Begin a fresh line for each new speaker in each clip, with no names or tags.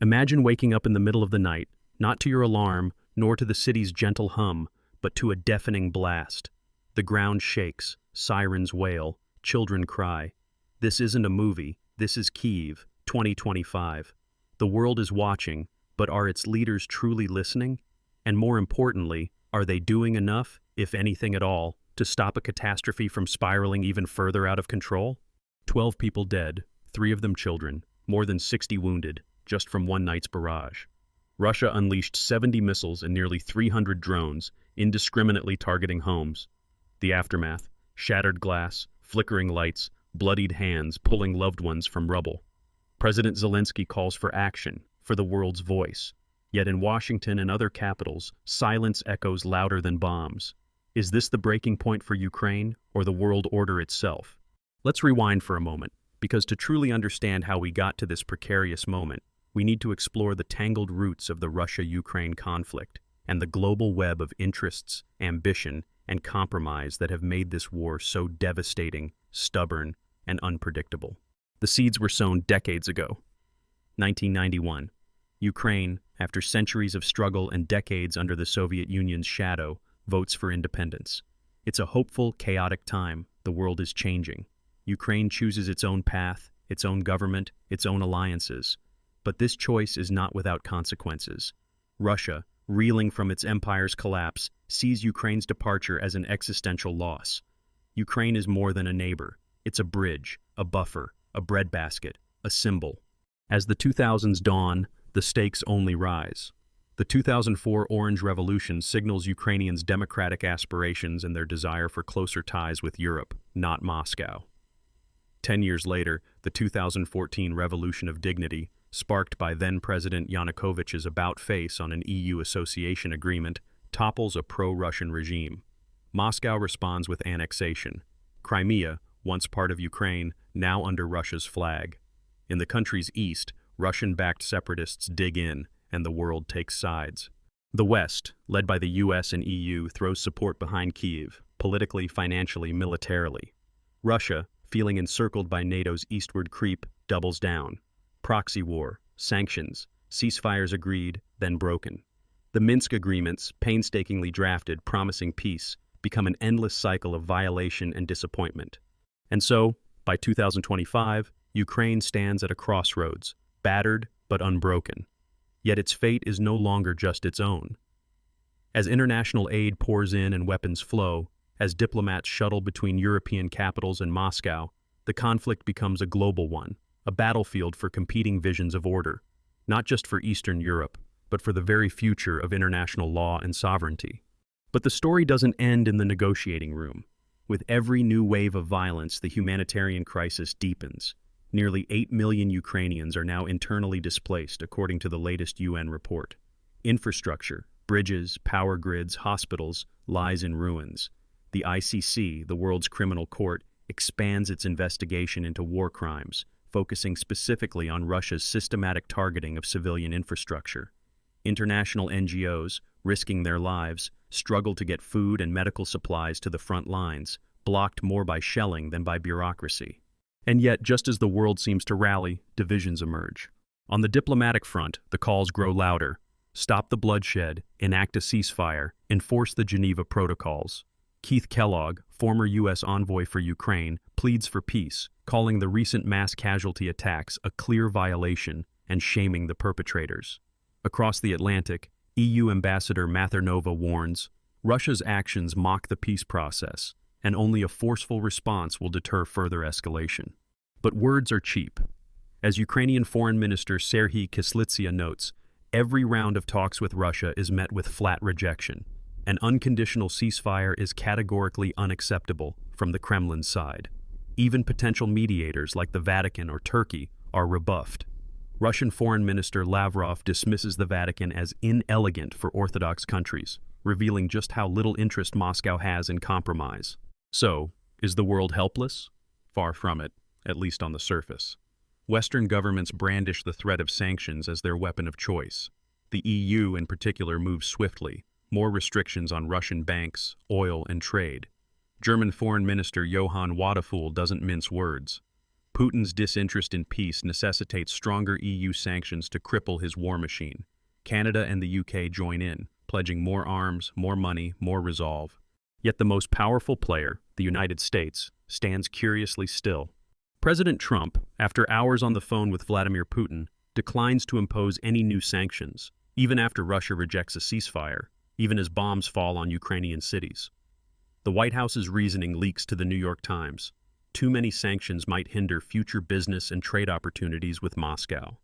Imagine waking up in the middle of the night, not to your alarm, nor to the city's gentle hum, but to a deafening blast. The ground shakes, sirens wail, children cry. This isn't a movie, this is Kyiv, 2025. The world is watching, but are its leaders truly listening? And more importantly, are they doing enough, if anything at all, to stop a catastrophe from spiraling even further out of control? 12 people dead, 3 of them children, more than 60 wounded, just from one night's barrage. Russia unleashed 70 missiles and nearly 300 drones, indiscriminately targeting homes. The aftermath: shattered glass, flickering lights, bloodied hands pulling loved ones from rubble. President Zelensky calls for action, for the world's voice. Yet in Washington and other capitals, silence echoes louder than bombs. Is this the breaking point for Ukraine, or the world order itself? Let's rewind for a moment, because to truly understand how we got to this precarious moment, we need to explore the tangled roots of the Russia-Ukraine conflict and the global web of interests, ambition, and compromise that have made this war so devastating, stubborn, and unpredictable. The seeds were sown decades ago. 1991. Ukraine, after centuries of struggle and decades under the Soviet Union's shadow, votes for independence. It's a hopeful, chaotic time. The world is changing. Ukraine chooses its own path, its own government, its own alliances. But this choice is not without consequences. Russia, reeling from its empire's collapse, sees Ukraine's departure as an existential loss. Ukraine is more than a neighbor. It's a bridge, a buffer, a breadbasket, a symbol. As the 2000s dawn, the stakes only rise. The 2004 Orange Revolution signals Ukrainians' democratic aspirations and their desire for closer ties with Europe, not Moscow. 10 years later, the 2014 Revolution of Dignity, sparked by then-President Yanukovych's about-face on an EU association agreement, topples a pro-Russian regime. Moscow responds with annexation. Crimea, once part of Ukraine, now under Russia's flag. In the country's east, Russian-backed separatists dig in, and the world takes sides. The West, led by the US and EU, throws support behind Kyiv, politically, financially, militarily. Russia, feeling encircled by NATO's eastward creep, doubles down. Proxy war, sanctions, ceasefires agreed, then broken. The Minsk agreements, painstakingly drafted, promising peace, become an endless cycle of violation and disappointment. And so, by 2025, Ukraine stands at a crossroads, battered but unbroken. Yet its fate is no longer just its own. As international aid pours in and weapons flow, as diplomats shuttle between European capitals and Moscow, the conflict becomes a global one, a battlefield for competing visions of order, not just for Eastern Europe, but for the very future of international law and sovereignty. But the story doesn't end in the negotiating room. With every new wave of violence, the humanitarian crisis deepens. Nearly 8 million Ukrainians are now internally displaced, according to the latest UN report. Infrastructure, bridges, power grids, hospitals, lies in ruins. The ICC, the world's criminal court, expands its investigation into war crimes, focusing specifically on Russia's systematic targeting of civilian infrastructure. International NGOs, risking their lives, struggle to get food and medical supplies to the front lines, blocked more by shelling than by bureaucracy. And yet, just as the world seems to rally, divisions emerge. On the diplomatic front, the calls grow louder. Stop the bloodshed, enact a ceasefire, enforce the Geneva Protocols. Keith Kellogg, former U.S. envoy for Ukraine, pleads for peace, calling the recent mass casualty attacks a clear violation and shaming the perpetrators. Across the Atlantic, EU Ambassador Mathernova warns, Russia's actions mock the peace process, and only a forceful response will deter further escalation. But words are cheap. As Ukrainian Foreign Minister Serhiy Kyslytsya notes, every round of talks with Russia is met with flat rejection. An unconditional ceasefire is categorically unacceptable from the Kremlin's side. Even potential mediators like the Vatican or Turkey are rebuffed. Russian Foreign Minister Lavrov dismisses the Vatican as inelegant for Orthodox countries, revealing just how little interest Moscow has in compromise. So, is the world helpless? Far from it, at least on the surface. Western governments brandish the threat of sanctions as their weapon of choice. The EU in particular moves swiftly, more restrictions on Russian banks, oil, and trade. German Foreign Minister Johann Wadephul doesn't mince words. Putin's disinterest in peace necessitates stronger EU sanctions to cripple his war machine. Canada and the UK join in, pledging more arms, more money, more resolve. Yet the most powerful player, the United States, stands curiously still. President Trump, after hours on the phone with Vladimir Putin, declines to impose any new sanctions, even after Russia rejects a ceasefire, even as bombs fall on Ukrainian cities. The White House's reasoning leaks to the New York Times. Too many sanctions might hinder future business and trade opportunities with Moscow.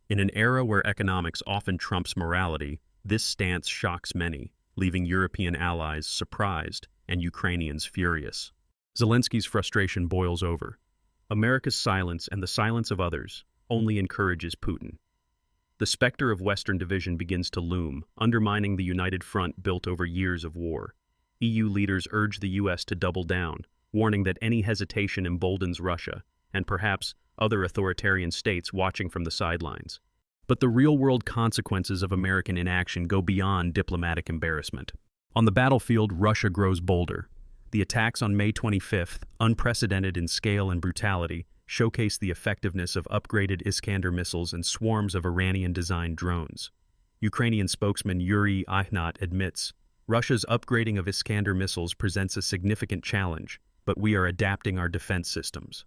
In an era where economics often trumps morality, this stance shocks many, leaving European allies surprised and Ukrainians furious. Zelensky's frustration boils over. America's silence and the silence of others only encourages Putin. The specter of Western division begins to loom, undermining the united front built over years of war. EU leaders urge the US to double down, warning that any hesitation emboldens Russia, and perhaps other authoritarian states watching from the sidelines. But the real-world consequences of American inaction go beyond diplomatic embarrassment. On the battlefield, Russia grows bolder. The attacks on May 25th, unprecedented in scale and brutality, showcase the effectiveness of upgraded Iskander missiles and swarms of Iranian-designed drones. Ukrainian spokesman Yuri Ihnat admits, Russia's upgrading of Iskander missiles presents a significant challenge, but we are adapting our defense systems.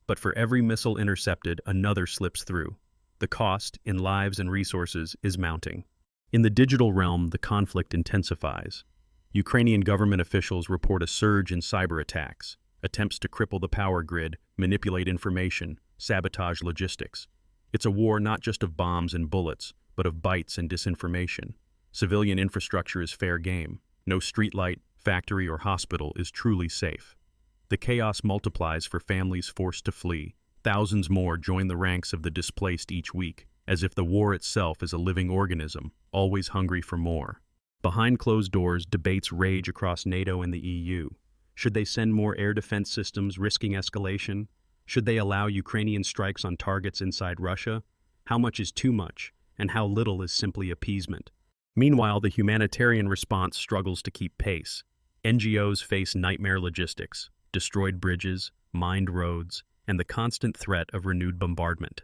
But for every missile intercepted, another slips through. The cost, in lives and resources, is mounting. In the digital realm, the conflict intensifies. Ukrainian government officials report a surge in cyber attacks, attempts to cripple the power grid, manipulate information, sabotage logistics. It's a war not just of bombs and bullets, but of bytes and disinformation. Civilian infrastructure is fair game. No streetlight, factory, or hospital is truly safe. The chaos multiplies for families forced to flee. Thousands more join the ranks of the displaced each week, as if the war itself is a living organism, always hungry for more. Behind closed doors, debates rage across NATO and the EU. Should they send more air defense systems, risking escalation? Should they allow Ukrainian strikes on targets inside Russia? How much is too much, and how little is simply appeasement? Meanwhile, the humanitarian response struggles to keep pace. NGOs face nightmare logistics, destroyed bridges, mined roads, and the constant threat of renewed bombardment.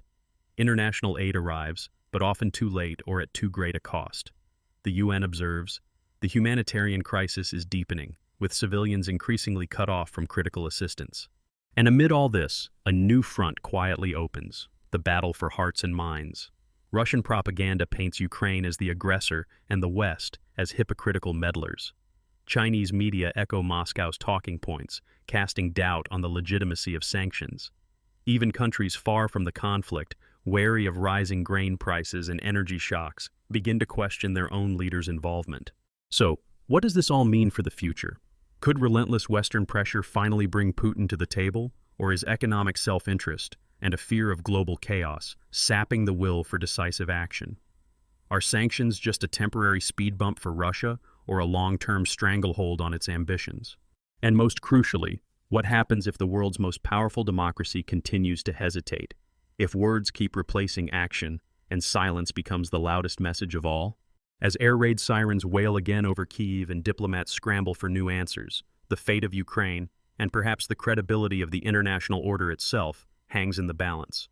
International aid arrives, but often too late or at too great a cost. The UN observes, the humanitarian crisis is deepening, with civilians increasingly cut off from critical assistance. And amid all this, a new front quietly opens, the battle for hearts and minds. Russian propaganda paints Ukraine as the aggressor and the West as hypocritical meddlers. Chinese media echo Moscow's talking points, casting doubt on the legitimacy of sanctions. Even countries far from the conflict, wary of rising grain prices and energy shocks, begin to question their own leaders' involvement. So, what does this all mean for the future? Could relentless Western pressure finally bring Putin to the table, or is economic self-interest and a fear of global chaos sapping the will for decisive action? Are sanctions just a temporary speed bump for Russia, or a long-term stranglehold on its ambitions? And most crucially, what happens if the world's most powerful democracy continues to hesitate? If words keep replacing action, and silence becomes the loudest message of all? As air raid sirens wail again over Kyiv and diplomats scramble for new answers, the fate of Ukraine, and perhaps the credibility of the international order itself, hangs in the balance.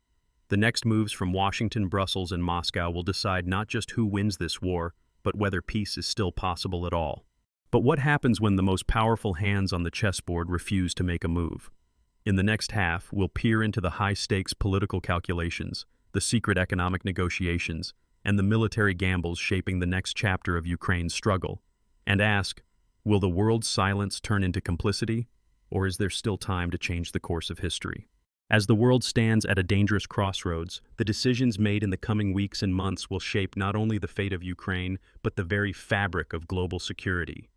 The next moves from Washington, Brussels, and Moscow will decide not just who wins this war, but whether peace is still possible at all. But what happens when the most powerful hands on the chessboard refuse to make a move? In the next half, we'll peer into the high-stakes political calculations, the secret economic negotiations, and the military gambles shaping the next chapter of Ukraine's struggle, and ask, will the world's silence turn into complicity, or is there still time to change the course of history? As the world stands at a dangerous crossroads, the decisions made in the coming weeks and months will shape not only the fate of Ukraine, but the very fabric of global security.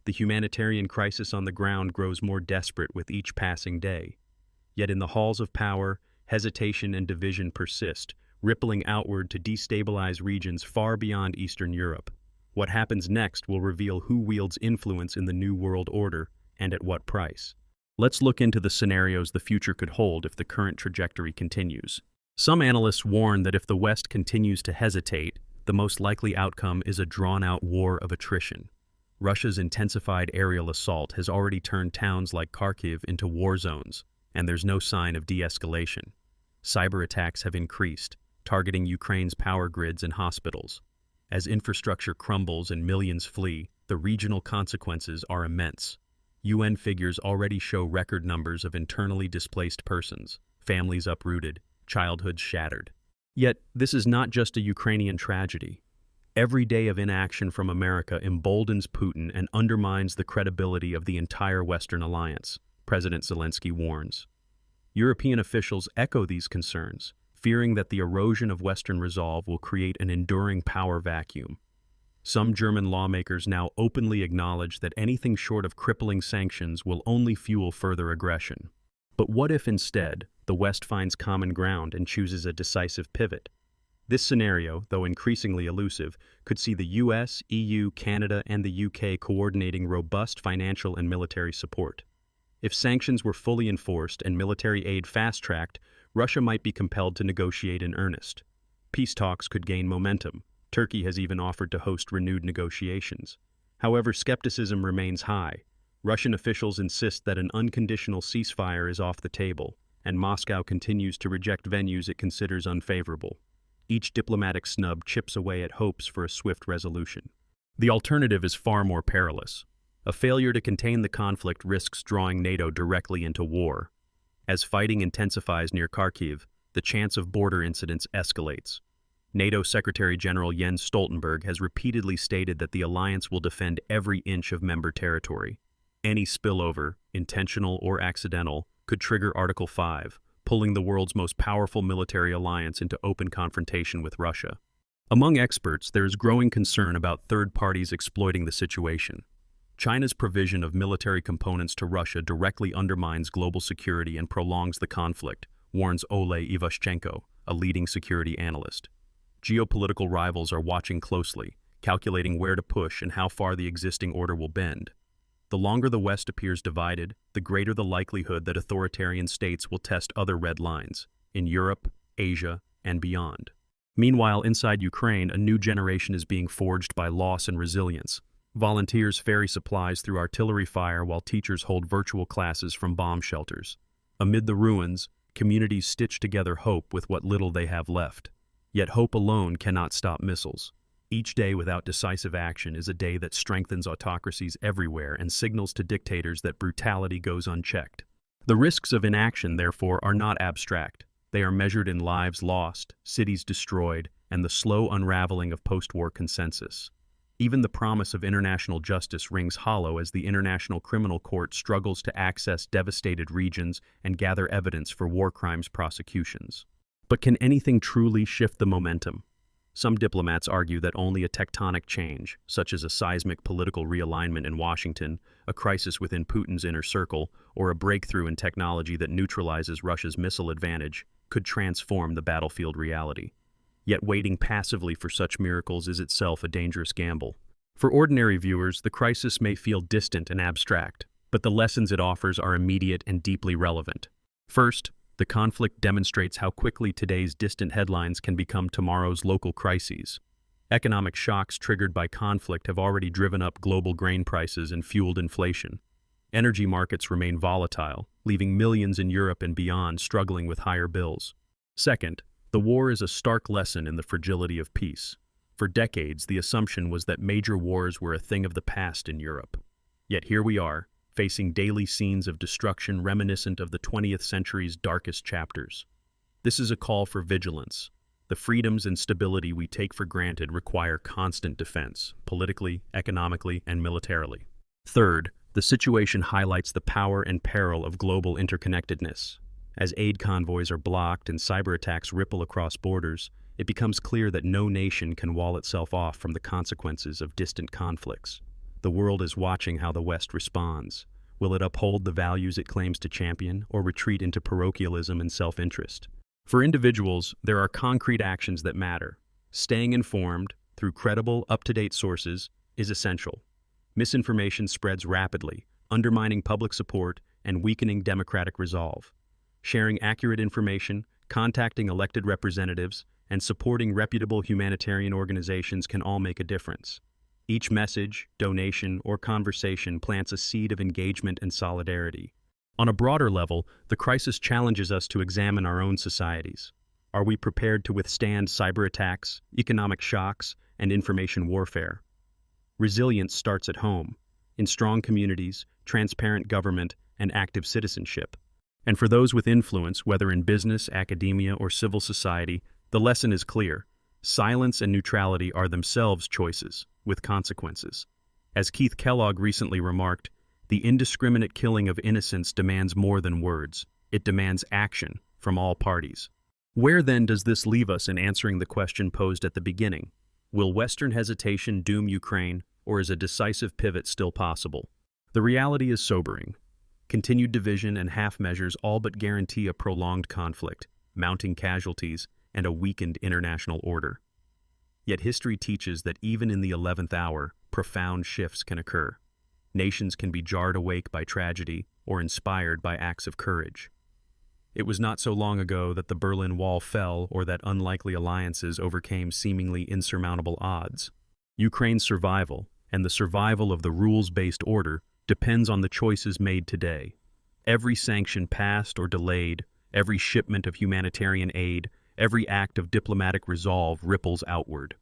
The humanitarian crisis on the ground grows more desperate with each passing day. Yet in the halls of power, hesitation and division persist, rippling outward to destabilize regions far beyond Eastern Europe. What happens next will reveal who wields influence in the new world order, and at what price. Let's look into the scenarios the future could hold if the current trajectory continues. Some analysts warn that if the West continues to hesitate, the most likely outcome is a drawn-out war of attrition. Russia's intensified aerial assault has already turned towns like Kharkiv into war zones, and there's no sign of de-escalation. Cyber attacks have increased, targeting Ukraine's power grids and hospitals. As infrastructure crumbles and millions flee, the regional consequences are immense. UN figures already show record numbers of internally displaced persons, families uprooted, childhoods shattered. Yet, this is not just a Ukrainian tragedy. Every day of inaction from America emboldens Putin and undermines the credibility of the entire Western alliance, President Zelensky warns. European officials echo these concerns, fearing that the erosion of Western resolve will create an enduring power vacuum. Some German lawmakers now openly acknowledge that anything short of crippling sanctions will only fuel further aggression. But what if instead, the West finds common ground and chooses a decisive pivot? This scenario, though increasingly elusive, could see the US, EU, Canada, and the UK coordinating robust financial and military support. If sanctions were fully enforced and military aid fast-tracked, Russia might be compelled to negotiate in earnest. Peace talks could gain momentum. Turkey has even offered to host renewed negotiations. However, skepticism remains high. Russian officials insist that an unconditional ceasefire is off the table, and Moscow continues to reject venues it considers unfavorable. Each diplomatic snub chips away at hopes for a swift resolution. The alternative is far more perilous. A failure to contain the conflict risks drawing NATO directly into war. As fighting intensifies near Kyiv, the chance of border incidents escalates. NATO Secretary General Jens Stoltenberg has repeatedly stated that the alliance will defend every inch of member territory. Any spillover, intentional or accidental, could trigger Article 5, pulling the world's most powerful military alliance into open confrontation with Russia. Among experts, there is growing concern about third parties exploiting the situation. China's provision of military components to Russia directly undermines global security and prolongs the conflict, warns Ole Ivashchenko, a leading security analyst. Geopolitical rivals are watching closely, calculating where to push and how far the existing order will bend. The longer the West appears divided, the greater the likelihood that authoritarian states will test other red lines, in Europe, Asia, and beyond. Meanwhile, inside Ukraine, a new generation is being forged by loss and resilience. Volunteers ferry supplies through artillery fire while teachers hold virtual classes from bomb shelters. Amid the ruins, communities stitch together hope with what little they have left. Yet hope alone cannot stop missiles. Each day without decisive action is a day that strengthens autocracies everywhere and signals to dictators that brutality goes unchecked. The risks of inaction, therefore, are not abstract. They are measured in lives lost, cities destroyed, and the slow unraveling of post-war consensus. Even the promise of international justice rings hollow as the International Criminal Court struggles to access devastated regions and gather evidence for war crimes prosecutions. But can anything truly shift the momentum? Some diplomats argue that only a tectonic change, such as a seismic political realignment in Washington, a crisis within Putin's inner circle, or a breakthrough in technology that neutralizes Russia's missile advantage, could transform the battlefield reality. Yet waiting passively for such miracles is itself a dangerous gamble. For ordinary viewers, the crisis may feel distant and abstract, but the lessons it offers are immediate and deeply relevant. First, the conflict demonstrates how quickly today's distant headlines can become tomorrow's local crises. Economic shocks triggered by conflict have already driven up global grain prices and fueled inflation. Energy markets remain volatile, leaving millions in Europe and beyond struggling with higher bills. Second, the war is a stark lesson in the fragility of peace. For decades, the assumption was that major wars were a thing of the past in Europe. Yet here we are, facing daily scenes of destruction reminiscent of the 20th century's darkest chapters. This is a call for vigilance. The freedoms and stability we take for granted require constant defense, politically, economically, and militarily. Third, the situation highlights the power and peril of global interconnectedness. As aid convoys are blocked and cyber attacks ripple across borders, it becomes clear that no nation can wall itself off from the consequences of distant conflicts. The world is watching how the West responds. Will it uphold the values it claims to champion, or retreat into parochialism and self-interest? For individuals, there are concrete actions that matter. Staying informed, through credible, up-to-date sources, is essential. Misinformation spreads rapidly, undermining public support and weakening democratic resolve. Sharing accurate information, contacting elected representatives, and supporting reputable humanitarian organizations can all make a difference. Each message, donation, or conversation plants a seed of engagement and solidarity. On a broader level, the crisis challenges us to examine our own societies. Are we prepared to withstand cyber attacks, economic shocks, and information warfare? Resilience starts at home, in strong communities, transparent government, and active citizenship. And for those with influence, whether in business, academia, or civil society, the lesson is clear. Silence and neutrality are themselves choices, with consequences. As Keith Kellogg recently remarked, the indiscriminate killing of innocents demands more than words. It demands action from all parties. Where then does this leave us in answering the question posed at the beginning? Will Western hesitation doom Ukraine, or is a decisive pivot still possible? The reality is sobering. Continued division and half measures all but guarantee a prolonged conflict, mounting casualties, and a weakened international order. Yet history teaches that even in the 11th hour, profound shifts can occur. Nations can be jarred awake by tragedy or inspired by acts of courage. It was not so long ago that the Berlin Wall fell or that unlikely alliances overcame seemingly insurmountable odds. Ukraine's survival, and the survival of the rules-based order, depends on the choices made today. Every sanction passed or delayed, every shipment of humanitarian aid, every act of diplomatic resolve ripples outward.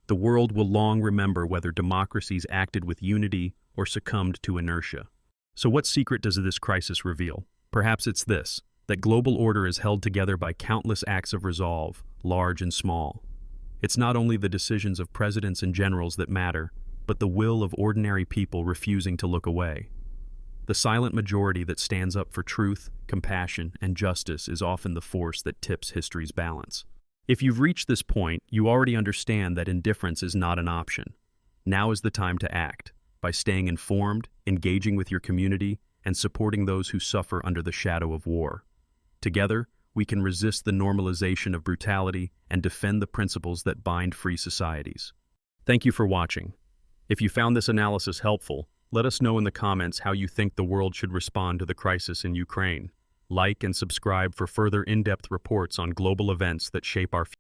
The world will long remember whether democracies acted with unity or succumbed to inertia. So what secret does this crisis reveal? Perhaps it's this: that global order is held together by countless acts of resolve, large and small. It's not only the decisions of presidents and generals that matter, but the will of ordinary people refusing to look away. The silent majority that stands up for truth, compassion, and justice is often the force that tips history's balance. If you've reached this point, you already understand that indifference is not an option. Now is the time to act, by staying informed, engaging with your community, and supporting those who suffer under the shadow of war. Together, we can resist the normalization of brutality and defend the principles that bind free societies. Thank you for watching. If you found this analysis helpful, let us know in the comments how you think the world should respond to the crisis in Ukraine. Like and subscribe for further in-depth reports on global events that shape our future.